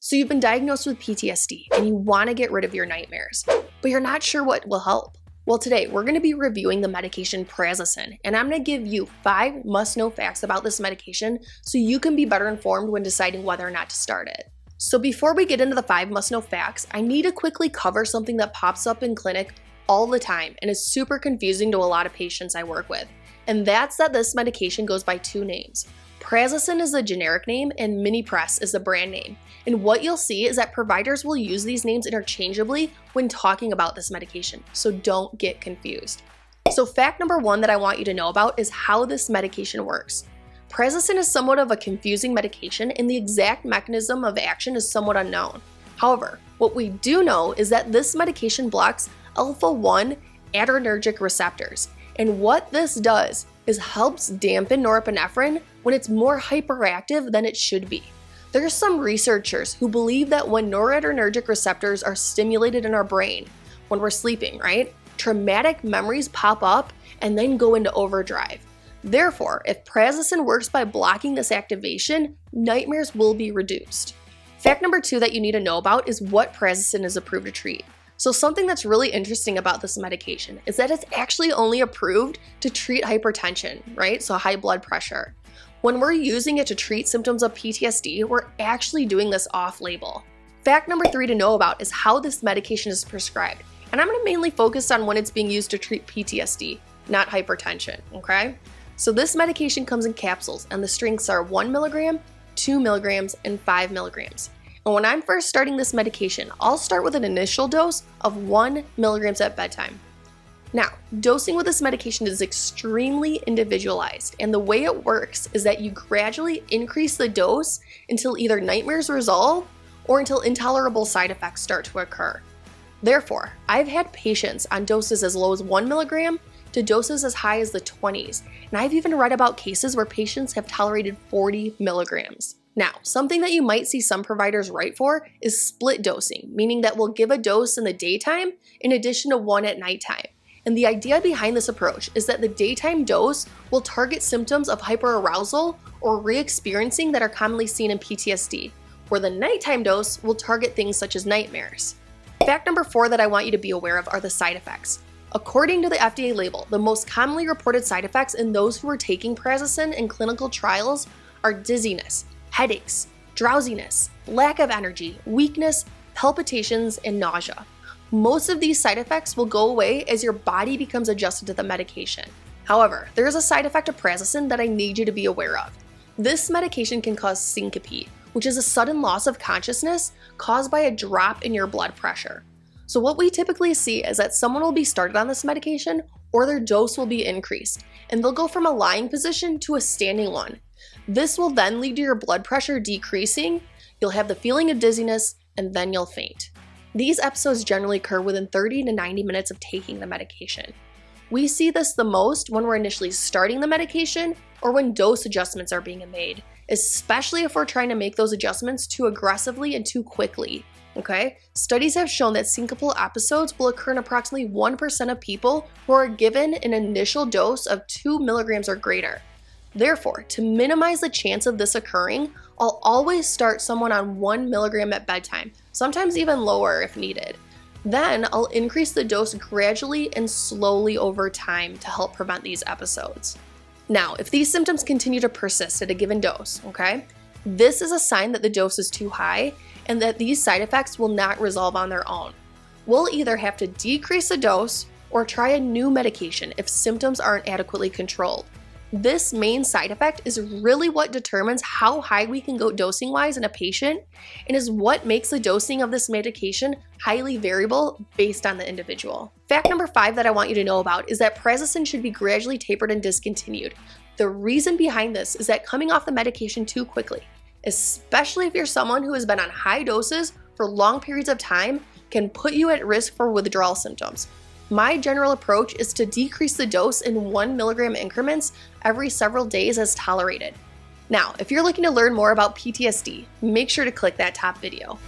So you've been diagnosed with PTSD and you want to get rid of your nightmares, but you're not sure what will help. Well, today we're going to be reviewing the medication Prazosin, and I'm going to give you 5 must-know facts about this medication so you can be better informed when deciding whether or not to start it. So before we get into the 5 must-know facts, I need to quickly cover something that pops up in clinic all the time and is super confusing to a lot of patients I work with, and that's that this medication goes by 2 names. Prazosin is the generic name and Minipress is the brand name. And what you'll see is that providers will use these names interchangeably when talking about this medication, so don't get confused. So fact number 1 that I want you to know about is how this medication works. Prazosin is somewhat of a confusing medication and the exact mechanism of action is somewhat unknown. However, what we do know is that this medication blocks alpha-1 adrenergic receptors. And what this does is helps dampen norepinephrine when it's more hyperactive than it should be. There are some researchers who believe that when noradrenergic receptors are stimulated in our brain, when we're sleeping, right, traumatic memories pop up and then go into overdrive. Therefore, if Prazosin works by blocking this activation, nightmares will be reduced. Fact number 2 that you need to know about is what Prazosin is approved to treat. So something that's really interesting about this medication is that it's actually only approved to treat hypertension, right? So high blood pressure. When we're using it to treat symptoms of PTSD, we're actually doing this off-label. Fact number 3 to know about is how this medication is prescribed. And I'm going to mainly focus on when it's being used to treat PTSD, not hypertension, okay? So this medication comes in capsules and the strengths are 1 milligram, 2 milligrams, and 5 milligrams. And when I'm first starting this medication, I'll start with an initial dose of 1 milligrams at bedtime. Now, dosing with this medication is extremely individualized, and the way it works is that you gradually increase the dose until either nightmares resolve or until intolerable side effects start to occur. Therefore, I've had patients on doses as low as 1 milligram to doses as high as the 20s, and I've even read about cases where patients have tolerated 40 milligrams. Now, something that you might see some providers write for is split dosing, meaning that we'll give a dose in the daytime in addition to one at nighttime. And the idea behind this approach is that the daytime dose will target symptoms of hyperarousal or re-experiencing that are commonly seen in PTSD, where the nighttime dose will target things such as nightmares. Fact number 4 that I want you to be aware of are the side effects. According to the FDA label, the most commonly reported side effects in those who are taking Prazosin in clinical trials are dizziness, headaches, drowsiness, lack of energy, weakness, palpitations, and nausea. Most of these side effects will go away as your body becomes adjusted to the medication. However, there is a side effect of Prazosin that I need you to be aware of. This medication can cause syncope, which is a sudden loss of consciousness caused by a drop in your blood pressure. So what we typically see is that someone will be started on this medication or their dose will be increased, and they'll go from a lying position to a standing one. This will then lead to your blood pressure decreasing, you'll have the feeling of dizziness, and then you'll faint. These episodes generally occur within 30 to 90 minutes of taking the medication. We see this the most when we're initially starting the medication or when dose adjustments are being made, especially if we're trying to make those adjustments too aggressively and too quickly. Okay? Studies have shown that syncopal episodes will occur in approximately 1% of people who are given an initial dose of 2 milligrams or greater. Therefore, to minimize the chance of this occurring, I'll always start someone on 1 milligram at bedtime, sometimes even lower if needed. Then I'll increase the dose gradually and slowly over time to help prevent these episodes. Now, if these symptoms continue to persist at a given dose, okay, this is a sign that the dose is too high and that these side effects will not resolve on their own. We'll either have to decrease the dose or try a new medication if symptoms aren't adequately controlled. This main side effect is really what determines how high we can go dosing-wise in a patient and is what makes the dosing of this medication highly variable based on the individual. Fact number 5 that I want you to know about is that Prazosin should be gradually tapered and discontinued. The reason behind this is that coming off the medication too quickly, especially if you're someone who has been on high doses for long periods of time, can put you at risk for withdrawal symptoms. My general approach is to decrease the dose in 1 milligram increments every several days as tolerated. Now, if you're looking to learn more about PTSD, make sure to click that top video.